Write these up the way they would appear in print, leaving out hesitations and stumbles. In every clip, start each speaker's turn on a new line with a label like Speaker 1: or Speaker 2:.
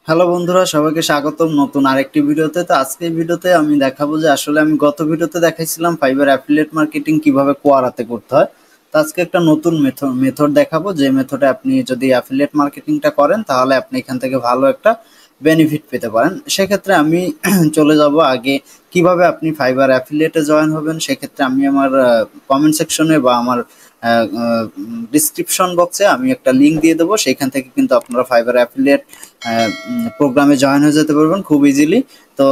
Speaker 1: Hello বন্ধুরা, সবাইকে স্বাগতম নতুন আরেকটি ভিডিওতে। তো আজকের ভিডিওতে আমি দেখাবো যে আসলে আমি গত ভিডিওতে দেখাইছিলাম ফাইবার অ্যাফিলিয়েট মার্কেটিং কিভাবে কোয়ারাতে করতে হয়। তো আজকে একটা নতুন মেথড দেখাবো, যে মেথডে আপনি যদি অ্যাফিলিয়েট মার্কেটিংটা করেন তাহলে আপনি এখান থেকে ভালো একটা বেনিফিট পেতে পারেন। সেক্ষেত্রে আমি চলে যাব আগে কিভাবে আপনি ফাইবার অ্যাফিলিয়েটে জয়েন হবেন। সেক্ষেত্রে আমি আমার কমেন্ট সেকশনে বা আমার ডিসক্রিপশন বক্সে আমি একটা লিঙ্ক দিয়ে দেবো। সেখান থেকে কিন্তু আপনারা ফাইবার অ্যাফিলিয়েট প্রোগ্রামে জয়েন হয়ে যেতে পারবেন খুব ইজিলি। তো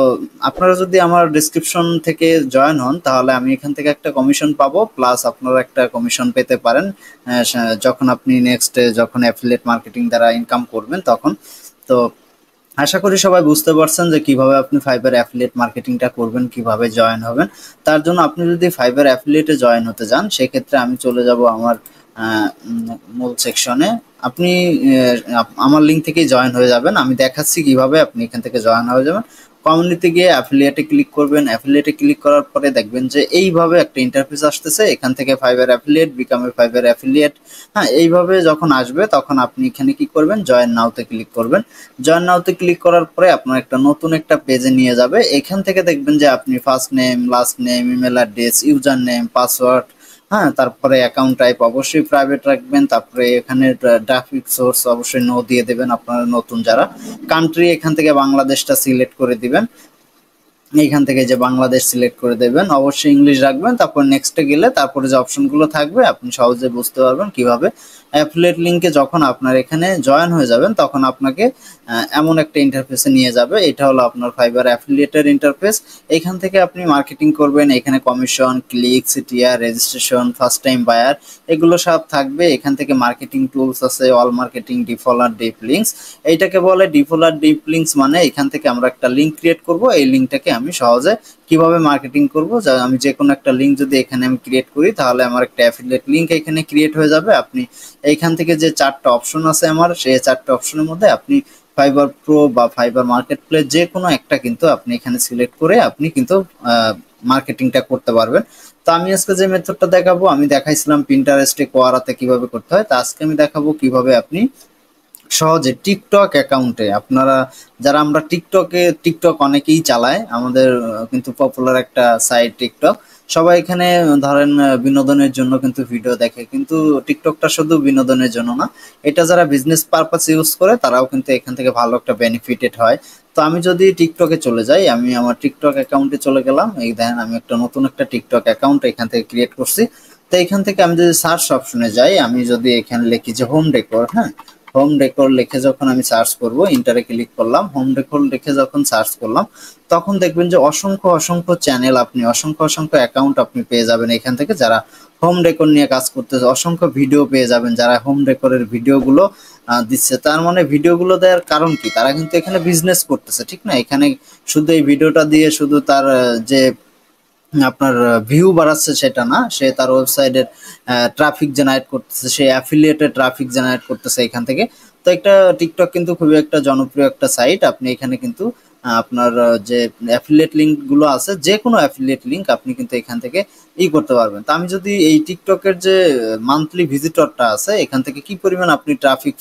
Speaker 1: আপনারা যদি আমার ডিসক্রিপশন থেকে জয়েন হন তাহলে আমি এখান থেকে একটা কমিশন পাবো, প্লাস আপনারা একটা কমিশন পেতে পারেন যখন আপনি নেক্সট যখন অ্যাফিলিয়েট মার্কেটিং দ্বারা ইনকাম করবেন তখন। তো আশা করি সবাই বুঝতে পারছেন যে কিভাবে আপনি ফাইবার অ্যাফিলিয়েট মার্কেটিংটা করবেন, কিভাবে জয়েন হবেন। তার জন্য আপনি যদি ফাইবার অ্যাফিলিয়েটে জয়েন হতে চান সেক্ষেত্রে আমি চলে যাব আমার মূল সেকশনে। আপনি আমার লিঙ্ক থেকেই জয়েন হয়ে যাবেন। আমি দেখাচ্ছি কিভাবে আপনি এখান থেকে জয়েন হয়ে যাবেন। কমিউনিটি গিয়ে অ্যাফিলিয়েটে ক্লিক করবেন। অ্যাফিলিয়েটে ক্লিক করার পরে দেখবেন যে এইভাবে একটা ইন্টারফেস আসতেছে। এখান থেকে fibre affiliate, become a fibre affiliate, হ্যাঁ এইভাবে যখন আসবে তখন আপনি এখানে কি করবেন, জয়েন নাওতে ক্লিক করবেন। জয়েন নাওতে ক্লিক করার পরে আপনার একটা নতুন একটা পেজে নিয়ে যাবে। এখান থেকে দেখবেন যে আপনি first name, last name, email address, user name, password, হ্যাঁ তারপরে অ্যাকাউন্ট টাইপ অবশ্যই প্রাইভেট রাখবেন। তারপরে এখানে ট্রাফিক সোর্স অবশ্যই নো দিয়ে দেবেন আপনারা নতুন যারা। কান্ট্রি এখান থেকে বাংলাদেশটা সিলেক্ট করে দিবেন। এইখান থেকে যে বাংলাদেশ সিলেক্ট করে দেবেন, অবশ্যই ইংলিশ রাখবেন। তারপর নেক্সটে গেলে তারপরে যে অপশনগুলো থাকবে আপনি সহজে বুঝতে পারবেন কিভাবে অ্যাফিলিয়েট লিঙ্কে যখন আপনার এখানে জয়েন হয়ে যাবেন তখন আপনাকে এমন একটা ইন্টারফেসে নিয়ে যাবে। এটা হলো আপনার ফাইবার অ্যাফিলিয়েটের ইন্টারফেস। এখান থেকে আপনি মার্কেটিং করবেন। এখানে commission, click, CTR, registration, first time buyer এগুলো সব থাকবে। এখান থেকে মার্কেটিং টুলস আছে, অল মার্কেটিং, ডিফলার, ডিপ লিঙ্কস। এইটাকে বলে ডিফলার ডিপ লিঙ্কস, মানে এখান থেকে আমরা একটা লিঙ্ক ক্রিয়েট করব। এই লিঙ্কটাকে আমি সহজে কিভাবে মার্কেটিং করব, আমি যে কোনো একটা লিঙ্ক যদি এখানে আমি ক্রিয়েট করি তাহলে আমার একটা অ্যাফিলিয়েট লিঙ্ক এখানে ক্রিয়েট হয়ে যাবে। আপনি এইখান থেকে যে চারটা অপশন আছে আমার, সেই চারটা অপশনের মধ্যে আপনি ফাইবার প্রো বা ফাইবার মার্কেট প্লেস যে কোনো একটা কিন্তু আপনি এখানে সিলেক্ট করে আপনি কিন্তু মার্কেটিংটা করতে পারবেন। তো আমি আজকে যে মেথডটা দেখাবো, আমি দেখাইছিলাম পিন্টারেস্টে কোয়ারাতে কিভাবে করতে হয়। তো আজকে আমি দেখাবো কিভাবে আপনি সহজে টিকটক অ্যাকাউন্টে, আপনারা যারা আমরা টিকটক অনেকেই চালায়, আমাদের কিন্তু পপুলার একটা সাইট টিকটক। সবাই এখানে ধরেন বিনোদনের জন্য কিন্তু ভিডিও দেখে, কিন্তু টিকটকটা শুধু বিনোদনের জন্য না, এটা যারা বিজনেস পারপাস ইউজ করে তারাও কিন্তু এখান থেকে ভালো একটা বেনিফিটেড হয়। তো আমি যদি টিকটকে চলে যাই, আমি আমার টিকটক অ্যাকাউন্টে চলে গেলাম। এই দেখেন আমি একটা নতুন একটা টিকটক অ্যাকাউন্ট এখান থেকে ক্রিয়েট করছি। তো এখান থেকে আমি যদি সার্চ অপশনে যাই, আমি যদি এখানে লিখি যে হোম ডেকোর, হ্যাঁ হোম ডেকোর লিখে যখন আমি সার্চ করব, ইন্টারে ক্লিক করলাম, হোম ডেকোর লিখে যখন সার্চ করলাম তখন দেখবেন যে অসংখ্য অসংখ্য চ্যানেল, আপনি অসংখ্য অসংখ্য অ্যাকাউন্ট আপনি পেয়ে যাবেন এখান থেকে, যারা হোম ডেকোর নিয়ে কাজ করতেছে। অসংখ্য ভিডিও পেয়ে যাবেন যারা হোম ডেকোরের ভিডিওগুলো দিচ্ছে। তার মানে ভিডিওগুলো দেওয়ার কারণ কি, তারা কিন্তু এখানে বিজনেস করতেছে, ঠিক না? এখানে শুধু এই ভিডিওটা দিয়ে শুধু তার যে আপনার ভিউ বাড়াচ্ছে সেটা না, সে তার ওয়েবসাইটের ট্রাফিক জেনারেট করতেছে, সে অ্যাফিলিয়েটেড ট্রাফিক জেনারেট করতেছে এখান থেকে। তো একটা টিকটক কিন্তু খুবই একটা জনপ্রিয় একটা সাইট। আপনি এখানে কিন্তু আপনার যে অ্যাফিলিয়েট লিঙ্ক গুলো আছে, যে কোনো অ্যাফিলিয়েট লিঙ্ক আপনি কিন্তু এখান থেকে করতে পারবেন। তো আমি যদি এই টিকটকের যে মান্থলি ভিজিটরটা আছে, এখান থেকে কি পরিমাণ আপনি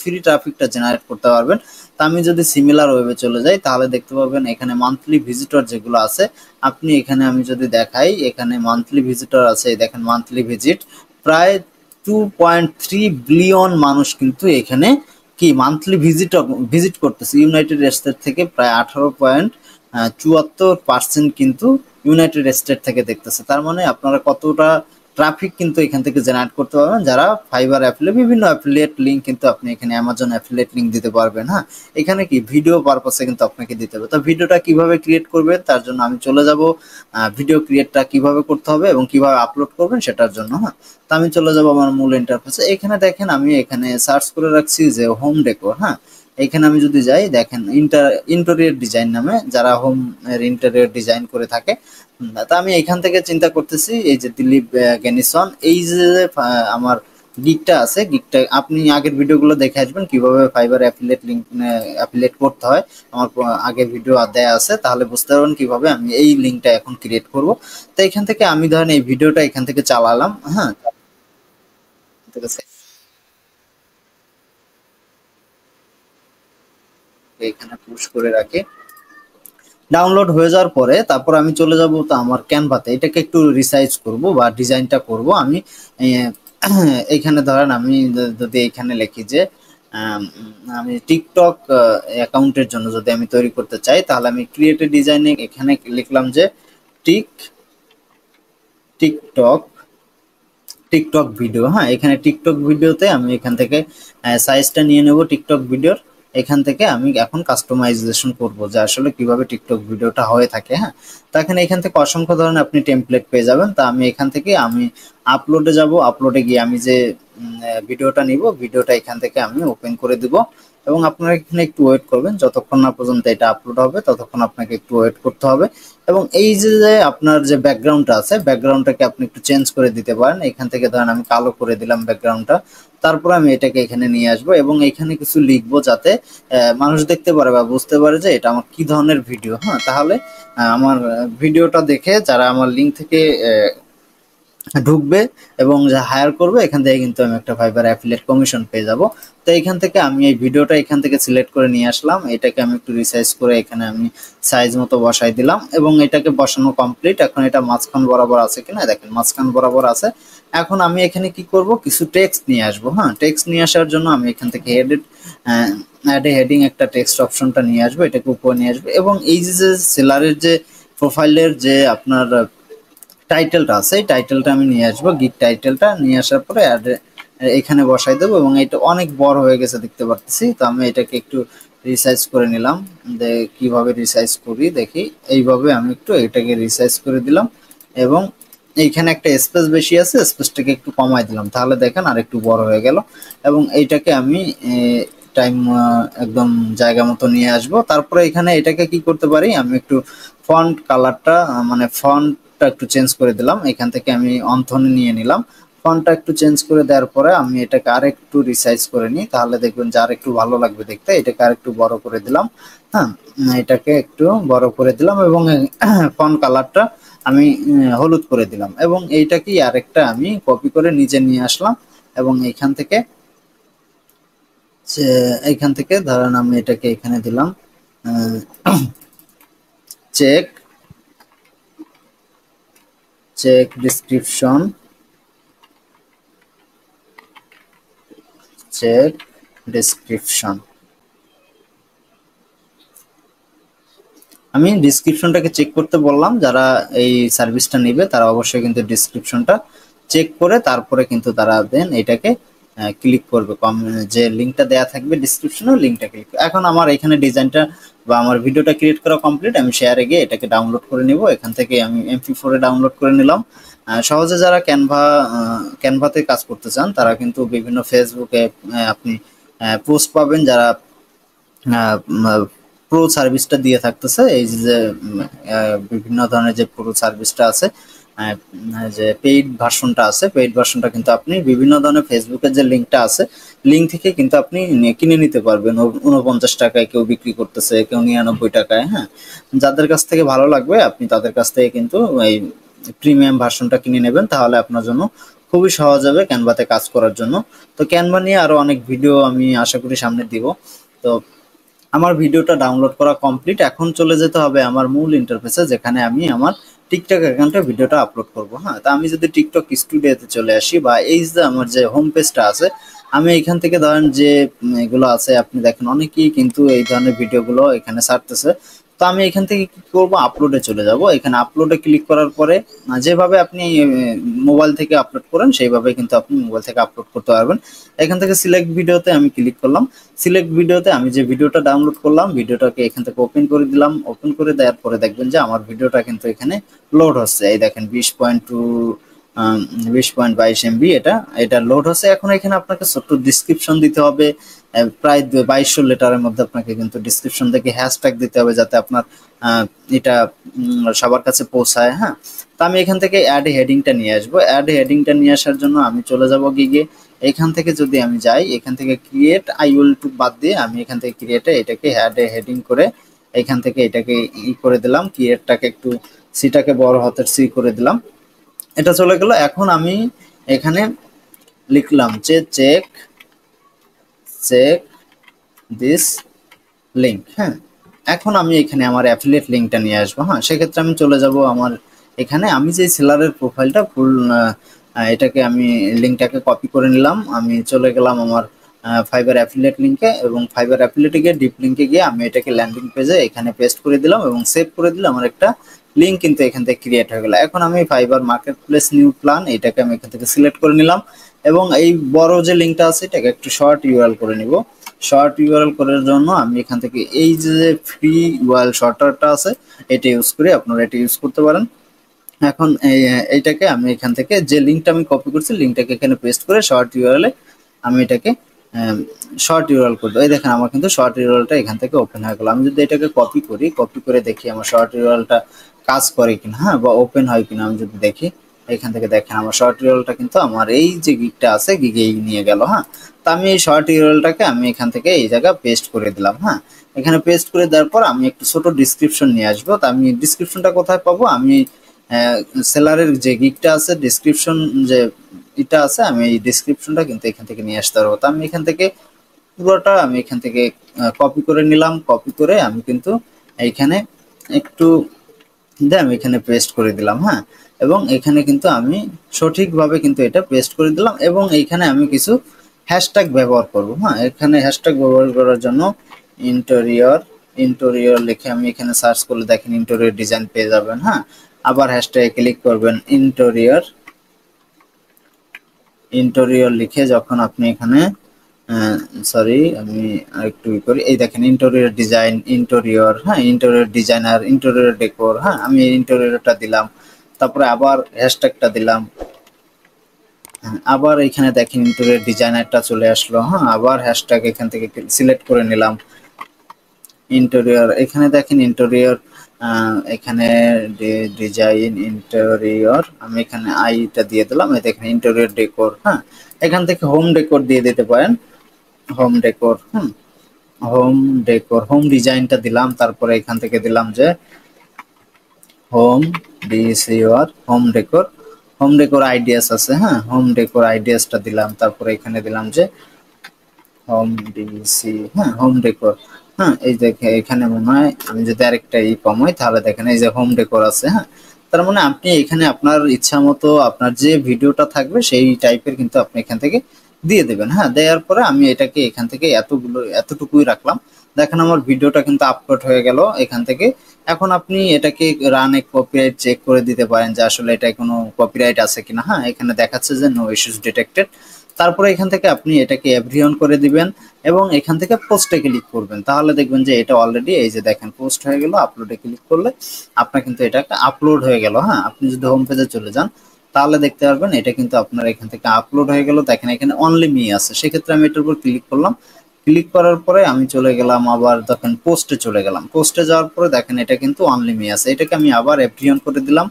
Speaker 1: ফ্রি ট্রাফিকটা জেনারেট করতে পারবেন। তা আমি যদি সিমিলার ওয়েবে চলে যাই তাহলে দেখতে পাবেন এখানে মান্থলি ভিজিটর যেগুলো আছে, আপনি এখানে আমি যদি দেখাই, এখানে মান্থলি ভিজিটর আছে, দেখেন মান্থলি ভিজিট প্রায় 2.3 বিলিয়ন মানুষ কিন্তু এখানে কি মান্থলি ভিজিট করতেছে। ইউনাইটেড স্টেট থেকে প্রায় 18.74% কিন্তু ইউনাইটেড স্টেট থেকে দেখতেছে। তার মানে আপনারা কতটা ট্রাফিক কিন্তু এখান থেকে জেনারেট করতে পারবেন যারা ফাইবার অ্যাফিলিয়েট, বিভিন্ন অ্যাফিলিয়েট লিঙ্ক কিন্তু আপনি এখানে অ্যামাজন অ্যাফিলিয়েট লিঙ্ক দিতে পারবেন। হ্যাঁ, এখানে কি ভিডিও পারপাসে কিন্তু আপনাকে দিতে হবে। তো ভিডিওটা কিভাবে ক্রিয়েট করবেন তার জন্য আমি চলে যাব ভিডিও ক্রিয়েটটা কিভাবে করতে হবে এবং কিভাবে আপলোড করবেন সেটার জন্য। হ্যাঁ, তো আমি চলে যাব আমার মূল ইন্টারফেসে। এখানে দেখেন আমি এখানে সার্চ করে রাখছি যে হোম ডেকোর। হ্যাঁ, এখানে আমি যদি যাই, দেখেন ইন্টেরিয়র ডিজাইন নামে যারা হোম এর ইন্টেরিয়র ডিজাইন করে থাকে। তা আমি এখান থেকে চিন্তা করতেছি এই যে দিলীপ গ্যানিসন, এই যে আমার গিগটা আছে, গিগটা আপনি আগের ভিডিওগুলো দেখে আসবেন কিভাবে ফাইবার অ্যাফিলিয়েট লিঙ্ক অ্যাফিলিয়েট করতে হয়। আমার আগের ভিডিও দেয়া আছে, তাহলে বুঝতে পারবেন কিভাবে আমি এই লিঙ্কটা এখন ক্রিয়েট করব। তো এখান থেকে আমি ধরেন এই ভিডিওটা এখান থেকে চালালাম। হ্যাঁ, ঠিক আছে, এটাকে এখানে পুশ করে রাখি। ডাউনলোড হয়ে যাওয়ার পরে তারপর আমি চলে যাব তো আমার ক্যানভাতে, এটাকে একটু রিসাইজ করব বা ডিজাইনটা করব আমি। এইখানে ধরেন আমি যদি এখানে লিখি যে আমি টিকটক অ্যাকাউন্টের জন্য যদি আমি তৈরি করতে চাই, তাহলে আমি ক্রিয়েট এ ডিজাইনে এখানে লিখলাম যে টিকটক টিকটক ভিডিও। হ্যাঁ, এখানে টিকটক ভিডিওতে আমি এখান থেকে সাইজটা নিয়ে নেব টিকটক ভিডিওর। এখান থেকে আমি এখন কাস্টমাইজেশন করব যে আসলে কিভাবে টিকটক ভিডিওটা হয়ে থাকে। হ্যাঁ, তো এখান থেকে অসংখ্য ধরনের আপনি টেমপ্লেট পেয়ে যাবেন। তা আমি এখান থেকে আমি আপলোডে যাব, আপলোডে গিয়ে আমি যে ভিডিওটা নিব, ভিডিওটা এখান থেকে আমি ওপেন করে দিব এবং আপনারা এখানে একটু ওয়েট করবেন, যতক্ষণ না পর্যন্ত এটা আপলোড হবে ততক্ষণ আপনাকে একটু ওয়েট করতে হবে। এবং এই যে আপনার যে ব্যাকগ্রাউন্ডটা আছে, ব্যাকগ্রাউন্ডটাকে আপনি একটু চেঞ্জ করে দিতে পারেন। এখান থেকে ধরেন আমি কালো করে দিলাম ব্যাকগ্রাউন্ডটা, তারপর আমি এটাকে এখানে নিয়ে আসবো এবং এখানে কিছু লিখবো যাতে মানুষ দেখতে পারে বা বুঝতে পারে যে এটা আমার কি ধরনের ভিডিও। হ্যাঁ, তাহলে আমার ভিডিওটা দেখে যারা আমার লিঙ্ক থেকে ঢুকবে এবং যা হায়ার করবে, এখান থেকে কিন্তু আমি একটা ফাইবার অ্যাফিলিয়েট কমিশন পেয়ে যাব। তো এখান থেকে আমি এই ভিডিওটা এখান থেকে সিলেক্ট করে নিয়ে আসলাম, এটাকে আমি একটু রিসাইজ করে এখানে আমি সাইজ মতো বসাই দিলাম এবং এটাকে বসানো কমপ্লিট। এখন এটা মাঝখান বরাবর আছে কিনা দেখেন, মাঝখান বরাবর আছে। এখন আমি এখানে কি করব, কিছু টেক্সট নিয়ে আসবো। হ্যাঁ, টেক্সট নিয়ে আসার জন্য আমি এখান থেকে অ্যাড এ হেডিং একটা টেক্সট অপশনটা নিয়ে আসবো, এটাকে উপরে নিয়ে আসবো এবং এই যে সেলারের যে প্রোফাইলের যে আপনার টাইটেলটা আছে, এই টাইটেলটা আমি নিয়ে আসবো, গিগ টাইটেলটা নিয়ে আসার পরে এখানে বসাই দেবো এবং এটা অনেক বড় হয়ে গেছে দেখতে পাচ্ছি। তো আমি এটাকে একটু রিসাইজ করে নিলাম, কিভাবে রিসাইজ করি দেখি। এইভাবে আমি একটু এটাকে রিসাইজ করে দিলাম এবং এইখানে একটা স্পেস বেশি আছে, স্পেসটাকে একটু কমাই দিলাম, তাহলে দেখেন আর একটু বড় হয়ে গেল। এবং এইটাকে আমি টাইম একদম জায়গা মতো নিয়ে আসবো। তারপরে এখানে এটাকে কি করতে পারি, আমি একটু ফন্ট কালারটা মানে ফন্টটা একটু চেঞ্জ করে দিলাম, এখান থেকে আমি অন্থনে নিয়ে নিলাম। ফন্টটা একটু চেঞ্জ করে দেওয়ার পরে আমি এটাকে আরেকটু রিসাইজ করে নিই, তাহলে দেখবেন যে আরেকটু ভালো লাগবে দেখতে। এটাকে আরেকটু বড় করে দিলাম। হ্যাঁ, এটাকে একটু বড় করে দিলাম এবং ফন্ট কালারটা আমি হলুদ করে দিলাম এবং এইটাকেই আরেকটা আমি কপি করে নিচে নিয়ে আসলাম এবং এইখান থেকে ধরেন আমি এটাকে এখানে দিলাম চেক ডিসক্রিপশন, চেক ডিসক্রিপশন। আমি ডিসক্রিপশনটাকে চেক করতে বললাম, যারা এই সার্ভিসটা নেবে তারা অবশ্যই কিন্তু ডিসক্রিপশনটা চেক করে তারপরে কিন্তু তারা দেন এটাকে ক্লিক করবে। যে লিঙ্কটা দেয়া থাকবে ডিসক্রিপশনে, লিঙ্কটা ক্লিক। এখন আমার এখানে ডিজাইনটা বা আমার ভিডিওটা ক্রিয়েট করা কমপ্লিট, আমি শেয়ারে গিয়ে এটাকে ডাউনলোড করে নিব। এখান থেকে আমি MP4 এ ডাউনলোড করে নিলাম। সহজে যারা ক্যানভাতে কাজ করতে চান তারা কিন্তু বিভিন্ন ফেসবুকে আপনি পোস্ট পাবেন, যারা প্রো সার্ভিসটা দিয়ে থাকতেছে। এই যে বিভিন্ন ধরনের যে প্রো সার্ভিসটা আছে, যে পেইড ভার্সনটা আছে, পেইড ভার্সনটা কিন্তু আপনি বিভিন্ন ধরনের ফেসবুকের যে লিঙ্কটা আছে, লিঙ্ক থেকে কিন্তু আপনি কিনে নিতে পারবেন। 49 টাকায় কেউ বিক্রি করতেছে, কেউ 99 টাকায়। হ্যাঁ, যাদের কাছ থেকে ভালো লাগবে আপনি তাদের কাছ থেকে কিন্তু এই প্রিমিয়াম ভার্সনটা কিনে নেবেন, তাহলে আপনার জন্য খুবই সহজ হবে ক্যানভাতে কাজ করার জন্য। তো ক্যানভা নিয়ে আরো অনেক ভিডিও আমি আশা করি সামনে দিব। তো আমার ভিডিওটা ডাউনলোড করা কমপ্লিট, এখন চলে যেতে হবে আমার মূল ইন্টারফেসে, যেখানে আমি আমার টিকটক অ্যাকাউন্টে ভিডিওটা আপলোড করব। হ্যাঁ, তা আমি যদি টিকটক স্টুডিওতে চলে আসি বা এই যে আমার যে হোম পেজটা আছে, আমি এখান থেকে ধরেন যে এগুলো আছে, আপনি দেখেন অনেকেই কিন্তু এই ধরনের ভিডিওগুলো এখানে ছাড়তেছে। তো আমি এখান থেকে কি করব, আপলোডে চলে যাব। এখানে আপলোডে ক্লিক করার পরে যেভাবে আপনি মোবাইল থেকে আপলোড করেন সেইভাবে কিন্তু আপনি মোবাইল থেকে আপলোড করতে পারবেন। এখান থেকে সিলেক্ট ভিডিওতে আমি ক্লিক করলাম। সিলেক্ট ভিডিওতে আমি যে ভিডিওটা ডাউনলোড করলাম, ভিডিওটাকে এখান থেকে ওপেন করে দিলাম। ওপেন করে দেওয়ার পরে দেখবেন যে আমার ভিডিওটা কিন্তু এখানে লোড হচ্ছে। এই দেখেন 20.22 MB এটা লোড হচ্ছে। এখন এখানে আপনাকে ছোট্ট ডিসক্রিপশন দিতে হবে, প্রায় 2200 লেটারের মধ্যে আপনাকে কিন্তু ডিসক্রিপশন থেকে হ্যাশট্যাগ দিতে হবে, যাতে আপনার এটা সবার কাছে পৌঁছায়। হ্যাঁ, তো আমি এখান থেকে অ্যাড হেডিংটা নিয়ে আসবো। অ্যাড হেডিংটা নিয়ে আসার জন্য আমি চলে যাব গিগে। এখান থেকে যদি আমি যাই, এখান থেকে ক্রিয়েট আইউএল টু বাদ দিয়ে আমি এখান থেকে ক্রিয়েটে এটাকে অ্যাড হেডিং করে এখান থেকে এটাকে করে দিলাম। ক্রিয়েটটাকে একটু সিটাকে বড় হাতের সি করে দিলাম, এটা চলে গেল। এখন আমি এখানে লিখলাম যে চেক দিস লিঙ্ক। হ্যাঁ, এখন আমি এখানে আমার অ্যাফিলিয়েট লিঙ্কটা নিয়ে আসবো। হ্যাঁ, সেক্ষেত্রে আমি চলে যাব আমার এখানে, আমি যে সেলারের প্রোফাইলটা ফুল এটাকে আমি লিঙ্কটাকে কপি করে নিলাম, আমি চলে গেলাম আমার ফাইবার অ্যাফিলিয়েট লিঙ্কে, এবং ফাইবার অ্যাফিলিয়েটে গিয়ে ডিপ লিঙ্কে গিয়ে আমি এটাকে ল্যান্ডিং পেজে এখানে পেস্ট করে দিলাম এবং সেভ করে দিলে আমার একটা লিঙ্ক কিন্তু এখান থেকে ক্রিয়েট হয়ে গেল। এখন আমি fibre market place new plan এটাকে আমি এখান থেকে সিলেক্ট করে নিলাম, এবং এই বড় যে লিঙ্কটা আছে এটাকে একটু শর্ট ইউআরএল করে নিব। শর্ট ইউআরএল করার জন্য আমি এখান থেকে এই যে ফ্রি ইউআরএল শর্টারটা আছে এটা ইউজ করি, আপনারা এটা ইউজ করতে পারেন। এখন এইটাকে আমি এখান থেকে যে লিঙ্কটা আমি কপি করছি লিঙ্কটাকে এখানে পেস্ট করে শর্ট ইউআরএল এ আমি এটাকে শর্ট ইউআরএল করে দেবো। এই দেখেন আমার কিন্তু শর্ট ইউআরএলটা এখান থেকে ওপেন হয়ে গেল। আমি যদি এটাকে কপি করি, কপি করে দেখি আমার শর্ট ইউআরএলটা কাজ করে কিনা, হ্যাঁ, বা ওপেন হয় কিনা আমি যদি দেখি, এখান থেকে দেখেন আমার শর্ট ইউআরএলটা কিন্তু আমার এই যে গিগটা আছে গিগেই নিয়ে গেল। হ্যাঁ, তো আমি এই শর্ট ইউআরএলটাকে আমি এখান থেকে এই জায়গা পেস্ট করে দিলাম। হ্যাঁ, এখানে পেস্ট করে দেওয়ার পর আমি একটু ছোট ডিসক্রিপশন নিয়ে আসবো। তো আমি ডিসক্রিপশনটা কোথায় পাবো, আমি সেলারের যে গিগটা আছে ডেসক্রিপশন যে এটা আছে আমি এই ডেসক্রিপশনটা কিন্তু এখান থেকে নিয়ে আসতে পারবো। তো আমি এখান থেকে পুরোটা আমি এখান থেকে কপি করে নিলাম, কপি করে আমি কিন্তু এইখানে একটু আমি এখানে পেস্ট করে দিলাম। হ্যাঁ, এবং এখানে কিন্তু আমি সঠিকভাবে কিন্তু এটা পেস্ট করে দিলাম, এবং এইখানে আমি কিছু হ্যাশট্যাগ ব্যবহার করব। হ্যাঁ, এখানে হ্যাশট্যাগ ব্যবহার করার জন্য ইন্টেরিয়র ইন্টেরিয়র লিখে আমি এখানে সার্চ করলে দেখেন ইন্টেরিয়র ডিজাইন পেয়ে যাবেন। হ্যাঁ, আবার হ্যাশট্যাগে ক্লিক করবেন ইন্টেরিয়র ইন্টেরিয়র লিখে যখন আপনি এখানে সরি আমি আরেকটু করি, এই দেখেন ইন্টেরিয়র ডিজাইন ইন্টেরিয়র, হ্যাঁ, ইন্টেরিয়র ডিজাইনার ইন্টেরিয়র ডেকোর। হ্যাঁ, আমি ইন্টেরিয়রটা দিলাম, তারপরে আবার হ্যাশট্যাগটা দিলাম, আবার এখানে দেখেন ইন্টেরিয়র ডিজাইনারটা চলে আসলো। হ্যাঁ, আবার হ্যাশট্যাগ এখান থেকে সিলেক্ট করে নিলাম ইন্টেরিয়র, এখানে দেখেন ইন্টেরিয়র এখানে ডিজাইন ইন্টেরিয়র আমি এখানে আইটা দিয়ে দিলাম, এই দেখেন ইন্টেরিয়র ডেকোর। হ্যাঁ, এখান থেকে হোম ডেকোর দিয়ে দিতে পারেন, home decor. Home decor home ডিজাইনটা দিলাম, তারপরে এখান থেকে দিলাম যে home decor home decor, home decor ideas আছে। হ্যাঁ, হোম ডেকোর আইডিয়াসটা দিলাম, তারপরে এখানে দিলাম যে হোম ডিসি, হ্যাঁ, হোম ডেকোর। হ্যাঁ, এই দেখে এখানে মনে হয় আমি যদি আরেকটা কমাই তাহলে দেখেন এই যে হোম ডেকোর আছে। হ্যাঁ, তার মানে আপনি এখানে আপনার ইচ্ছা মতো আপনার যে ভিডিওটা থাকবে সেই টাইপের কিন্তু আপনি এখান থেকে দিয়ে দেবেন। হ্যাঁ, দেওয়ার পরে আমি এটাকে এখান থেকে এতটুকুই রাখলাম। দেখেন আমার ভিডিওটা কিন্তু আপলোড হয়ে গেল এখান থেকে। এখন আপনি এটাকে রান কপিরাইট চেক করে দিতে পারেন যে আসলে এটা কোনো কপিরাইট আছে কিনা। হ্যাঁ, এখানে দেখাচ্ছে যে নো ইস্যুস ডিটেক্টেড। তারপরে এখান থেকে আপনি এটাকে এভরিওন করে দিবেন এবং এখান থেকে পোস্টে ক্লিক করবেন, তাহলে দেখবেন যে এটা অলরেডি এই যে দেখেন পোস্ট হয়ে গেল। আপলোডে ক্লিক করলে আপনার কিন্তু এটা আপলোড হয়ে গেল। হ্যাঁ, আপনি যদি হোম পেজে চলে যান তাহলে দেখতে পারবেন এটা কিন্তু আপনার এখান থেকে আপলোড হয়ে গেল। দেখেন এখানে অনলি মি আছে, সেক্ষেত্রে আমি এটার উপর ক্লিক করলাম। ক্লিক করার পরে আমি চলে গেলাম আবার দেখেন পোস্টে চলে গেলাম। পোস্টে যাওয়ার পরে দেখেন এটা কিন্তু অনলি মি আছে, এটাকে আমি আবার এভরিওন করে দিলাম।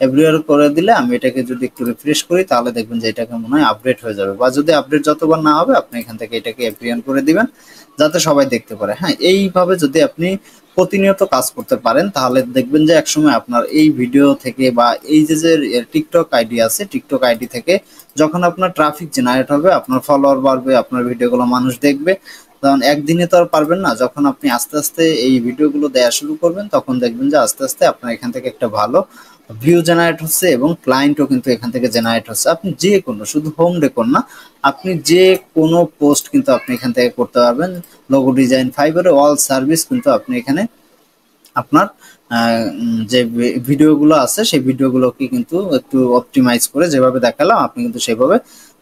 Speaker 1: এভরিওয়ার করে দিলে আমি এটাকে যদি একটু রিফ্রেশ করি তাহলে দেখবেন যে এটাকে মনে হয় আপডেট হয়ে যাবে, বা যদি আপডেট যতবার না হবে আপনি এখান থেকে এটাকে এভরিওয়ান করে দিবেন যাতে সবাই দেখতে পারে। হ্যাঁ, এইভাবে যদি আপনি প্রতিনিয়ত কাজ করতে পারেন তাহলে দেখবেন যে একসময় আপনার এই ভিডিও থেকে বা এই যে টিকটক আইডি আছে টিকটক আইডি থেকে যখন আপনার ট্রাফিক জেনারেট হবে, আপনার ফলোয়ার বাড়বে, আপনার ভিডিওগুলো মানুষ দেখবে। কারণ একদিনে তো আর পারবেন না, যখন আপনি আস্তে আস্তে এই ভিডিওগুলো দেওয়া শুরু করবেন তখন দেখবেন যে আস্তে আস্তে আপনার এখান থেকে একটা ভালো ভিউ জেনারেট হচ্ছে এবং ক্লায়েন্টও কিন্তু এখান থেকে জেনারেট হচ্ছে। আপনি যে কোনো শুধু হোম ডেকোর না, আপনি যে কোনো পোস্ট কিন্তু আপনি এখান থেকে করতে পারবেন। লোগো ডিজাইন ফাইবারে অল সার্ভিস কিন্তু আপনি এখানে আপনার যে ভিডিওগুলো আছে সেই ভিডিওগুলোকে কিন্তু একটু অপটিমাইজ করে যেভাবে দেখালাম আপনি কিন্তু সেভাবে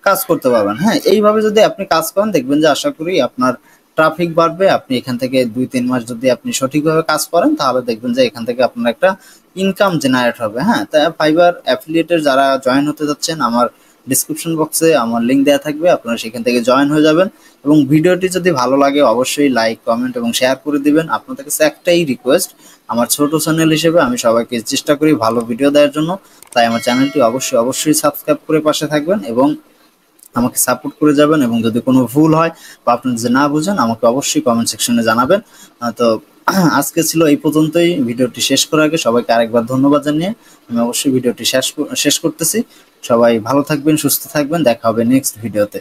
Speaker 1: কাজ করতে পারবেন। হ্যাঁ, এইভাবে যদি আপনি কাজ করেন দেখবেন যে আশা করি আপনার ট্রাফিক বাড়বে। আপনি এখান থেকে 2-3 মাস যদি আপনি সঠিকভাবে কাজ করেন তাহলে দেখবেন যে এখান থেকে আপনার একটা ইনকাম জেনারেট হবে। হ্যাঁ, তাই ফাইবার অ্যাফিলিয়েটের যারা জয়েন হতে যাচ্ছেন আমার ডিসক্রিপশন বক্সে আমার লিঙ্ক দেওয়া থাকবে, আপনারা সেখান থেকে জয়েন হয়ে যাবেন। এবং ভিডিওটি যদি ভালো লাগে অবশ্যই লাইক কমেন্ট এবং শেয়ার করে দিবেন। আপনাদের কাছে একটাই রিকোয়েস্ট, আমার ছোট চ্যানেল হিসেবে আমি সবাইকে চেষ্টা করি ভালো ভিডিও দেওয়ার জন্য, তাই আমার চ্যানেলটি অবশ্যই সাবস্ক্রাইব করে পাশে থাকবেন এবং আমাকে সাপোর্ট করে যাবেন। এবং যদি কোনো ভুল হয় বা আপনি যদি না বুঝেন আমাকে অবশ্যই কমেন্ট সেকশনে জানাবেন। তো আজকে ছিল এই পর্যন্তই। ভিডিওটি শেষ করার আগে সবাইকে আরেকবার ধন্যবাদ জানিয়ে আমি অবশ্যই ভিডিওটি শেষ করতেছি। সবাই ভালো থাকবেন, সুস্থ থাকবেন, দেখা হবে নেক্সট ভিডিওতে।